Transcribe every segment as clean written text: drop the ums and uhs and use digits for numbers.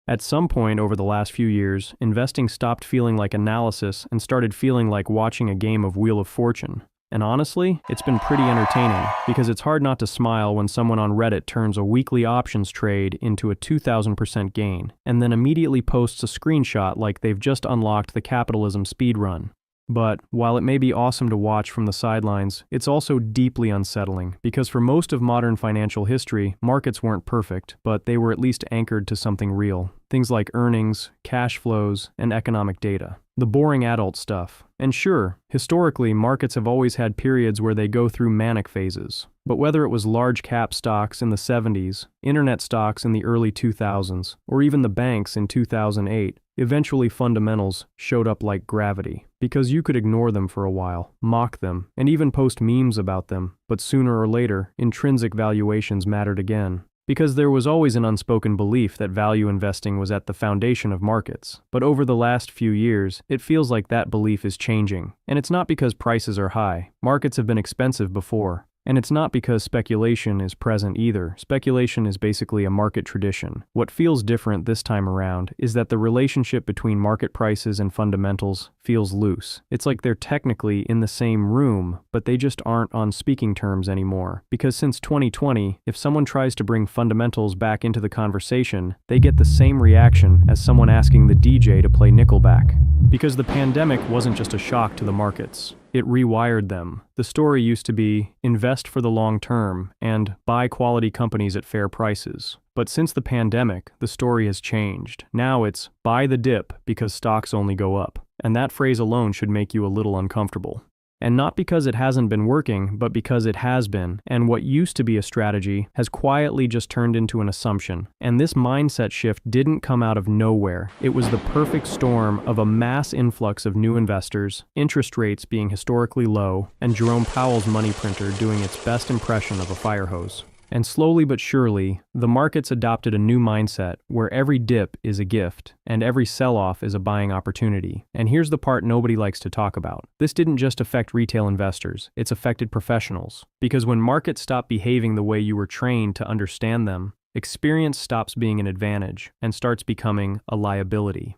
At some point over the last few years, investing stopped feeling like analysis and started feeling like watching a game of Wheel of Fortune. And honestly, it's been pretty entertaining, because it's hard not to smile when someone on Reddit turns a weekly options trade into a 2,000% gain, and then immediately posts a screenshot like they've just unlocked the capitalism speedrun. But while it may be awesome to watch from the sidelines, it's also deeply unsettling, because for most of modern financial history, markets weren't perfect, but they were at least anchored to something real. Things like earnings, cash flows, and economic data. The boring adult stuff. And sure, historically, markets have always had periods where they go through manic phases. But whether it was large cap stocks in the 70s, internet stocks in the early 2000s, or even the banks in 2008, eventually fundamentals showed up like gravity. Because you could ignore them for a while, mock them, and even post memes about them, but sooner or later, intrinsic valuations mattered again. Because there was always an unspoken belief that value investing was at the foundation of markets. But over the last few years, it feels like that belief is changing. And it's not because prices are high. Markets have been expensive before. And it's not because speculation is present either. Speculation is basically a market tradition. What feels different this time around is that the relationship between market prices and fundamentals feels loose. It's like they're technically in the same room, but they just aren't on speaking terms anymore. Because since 2020, if someone tries to bring fundamentals back into the conversation, they get the same reaction as someone asking the DJ to play Nickelback. Because the pandemic wasn't just a shock to the markets. It rewired them. The story used to be, invest for the long term, and buy quality companies at fair prices. But since the pandemic, the story has changed. Now it's, buy the dip because stocks only go up. And that phrase alone should make you a little uncomfortable. And not because it hasn't been working, but because it has been, and what used to be a strategy has quietly just turned into an assumption. And this mindset shift didn't come out of nowhere. It was the perfect storm of a mass influx of new investors, interest rates being historically low, and Jerome Powell's money printer doing its best impression of a fire hose. And slowly but surely, the markets adopted a new mindset where every dip is a gift and every sell-off is a buying opportunity. And here's the part nobody likes to talk about. This didn't just affect retail investors, it's affected professionals. Because when markets stop behaving the way you were trained to understand them, experience stops being an advantage and starts becoming a liability.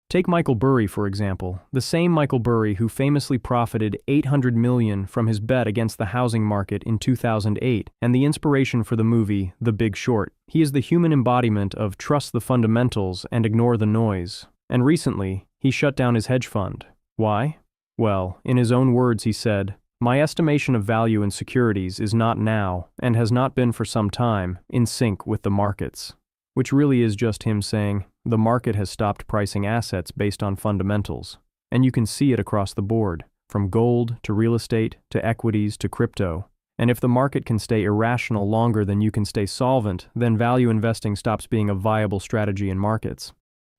Take Michael Burry, for example, the same Michael Burry who famously profited $800 million from his bet against the housing market in 2008 and the inspiration for the movie The Big Short. He is the human embodiment of trust the fundamentals and ignore the noise. And recently, he shut down his hedge fund. Why? Well, in his own words he said, "My estimation of value in securities is not now, and has not been for some time, in sync with the markets." Which really is just him saying, the market has stopped pricing assets based on fundamentals. And you can see it across the board, from gold to real estate to equities to crypto. And if the market can stay irrational longer than you can stay solvent, then value investing stops being a viable strategy in markets.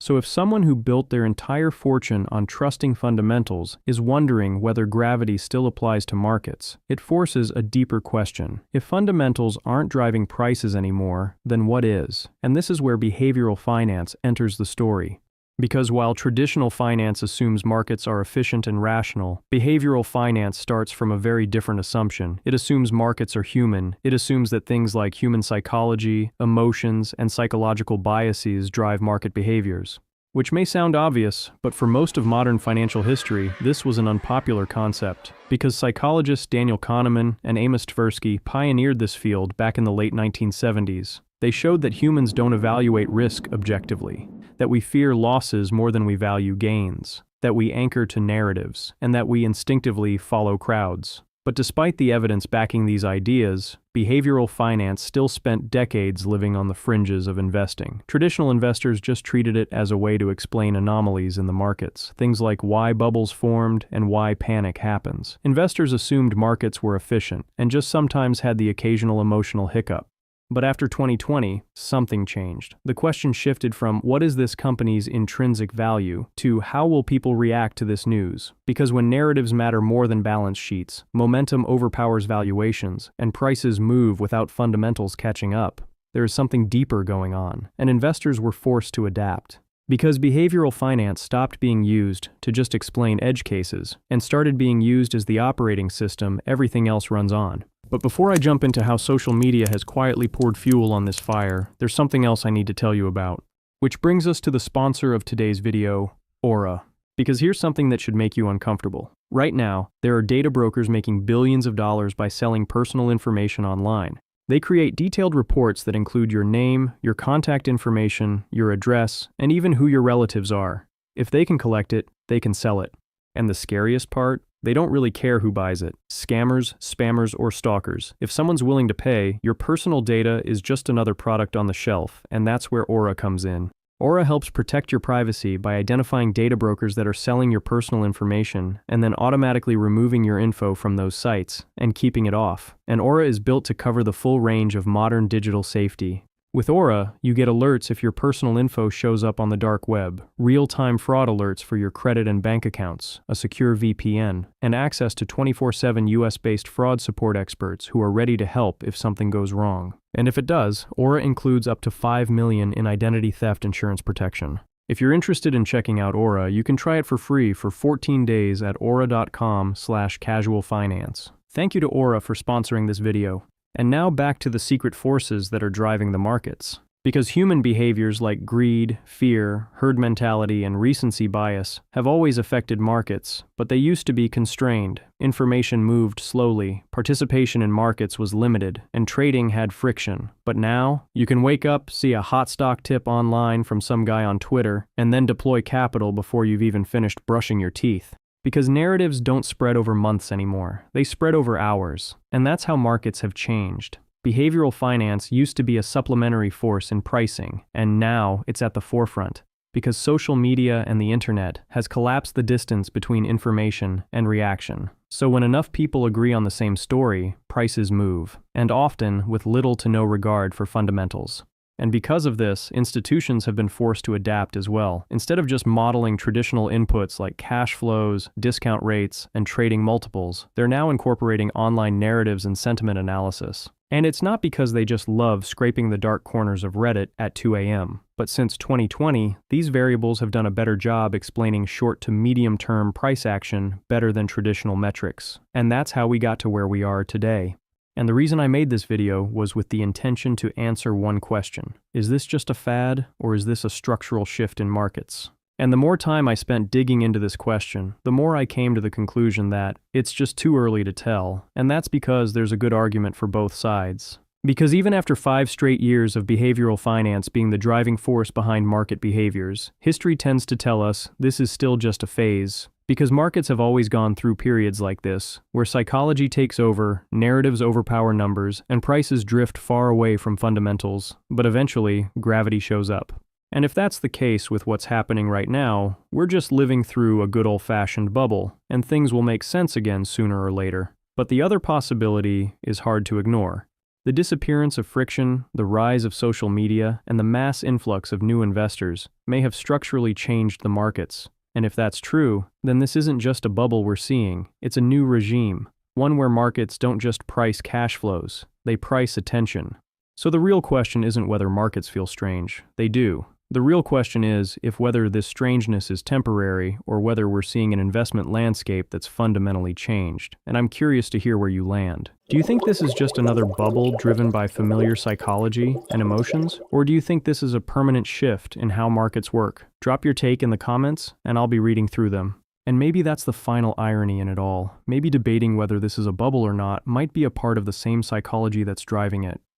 So if someone who built their entire fortune on trusting fundamentals is wondering whether gravity still applies to markets, it forces a deeper question. If fundamentals aren't driving prices anymore, then what is? And this is where behavioral finance enters the story. Because while traditional finance assumes markets are efficient and rational, behavioral finance starts from a very different assumption. It assumes markets are human. It assumes that things like human psychology, emotions, and psychological biases drive market behaviors. Which may sound obvious, but for most of modern financial history, this was an unpopular concept. Because psychologists Daniel Kahneman and Amos Tversky pioneered this field back in the late 1970s. They showed that humans don't evaluate risk objectively, that we fear losses more than we value gains, that we anchor to narratives, and that we instinctively follow crowds. But despite the evidence backing these ideas, behavioral finance still spent decades living on the fringes of investing. Traditional investors just treated it as a way to explain anomalies in the markets, things like why bubbles formed and why panic happens. Investors assumed markets were efficient and just sometimes had the occasional emotional hiccup. But after 2020, something changed. The question shifted from what is this company's intrinsic value to how will people react to this news? Because when narratives matter more than balance sheets, momentum overpowers valuations, and prices move without fundamentals catching up, there is something deeper going on, and investors were forced to adapt. Because behavioral finance stopped being used to just explain edge cases and started being used as the operating system everything else runs on. But before I jump into how social media has quietly poured fuel on this fire, there's something else I need to tell you about. Which brings us to the sponsor of today's video, Aura. Because here's something that should make you uncomfortable. Right now, there are data brokers making billions of dollars by selling personal information online. They create detailed reports that include your name, your contact information, your address, and even who your relatives are. If they can collect it, they can sell it. And the scariest part? They don't really care who buys it. Scammers, spammers, or stalkers. If someone's willing to pay, your personal data is just another product on the shelf, and that's where Aura comes in. Aura helps protect your privacy by identifying data brokers that are selling your personal information and then automatically removing your info from those sites and keeping it off. And Aura is built to cover the full range of modern digital safety. With Aura, you get alerts if your personal info shows up on the dark web, real-time fraud alerts for your credit and bank accounts, a secure VPN, and access to 24/7 US-based fraud support experts who are ready to help if something goes wrong. And if it does, Aura includes up to $5 million in identity theft insurance protection. If you're interested in checking out Aura, you can try it for free for 14 days at aura.com/casualfinance. Thank you to Aura for sponsoring this video. And now back to the secret forces that are driving the markets. Because human behaviors like greed, fear, herd mentality, and recency bias have always affected markets, but they used to be constrained. Information moved slowly, participation in markets was limited, and trading had friction. But now, you can wake up, see a hot stock tip online from some guy on Twitter, and then deploy capital before you've even finished brushing your teeth. Because narratives don't spread over months anymore, they spread over hours, and that's how markets have changed. Behavioral finance used to be a supplementary force in pricing, and now it's at the forefront. Because social media and the internet has collapsed the distance between information and reaction. So when enough people agree on the same story, prices move, and often with little to no regard for fundamentals. And because of this, institutions have been forced to adapt as well. Instead of just modeling traditional inputs like cash flows, discount rates, and trading multiples, they're now incorporating online narratives and sentiment analysis. And it's not because they just love scraping the dark corners of Reddit at 2 a.m. But since 2020, these variables have done a better job explaining short to medium-term price action better than traditional metrics. And that's how we got to where we are today. And the reason I made this video was with the intention to answer one question. Is this just a fad, or is this a structural shift in markets? And the more time I spent digging into this question, the more I came to the conclusion that it's just too early to tell, and that's because there's a good argument for both sides. Because even after 5 straight years of behavioral finance being the driving force behind market behaviors, history tends to tell us this is still just a phase. Because markets have always gone through periods like this, where psychology takes over, narratives overpower numbers, and prices drift far away from fundamentals, but eventually, gravity shows up. And if that's the case with what's happening right now, we're just living through a good old-fashioned bubble, and things will make sense again sooner or later. But the other possibility is hard to ignore. The disappearance of friction, the rise of social media, and the mass influx of new investors may have structurally changed the markets. And if that's true, then this isn't just a bubble we're seeing, it's a new regime, one where markets don't just price cash flows, they price attention. So the real question isn't whether markets feel strange, they do. The real question is if whether this strangeness is temporary or whether we're seeing an investment landscape that's fundamentally changed, and I'm curious to hear where you land. Do you think this is just another bubble driven by familiar psychology and emotions, or do you think this is a permanent shift in how markets work? Drop your take in the comments, and I'll be reading through them. And maybe that's the final irony in it all. Maybe debating whether this is a bubble or not might be a part of the same psychology that's driving it.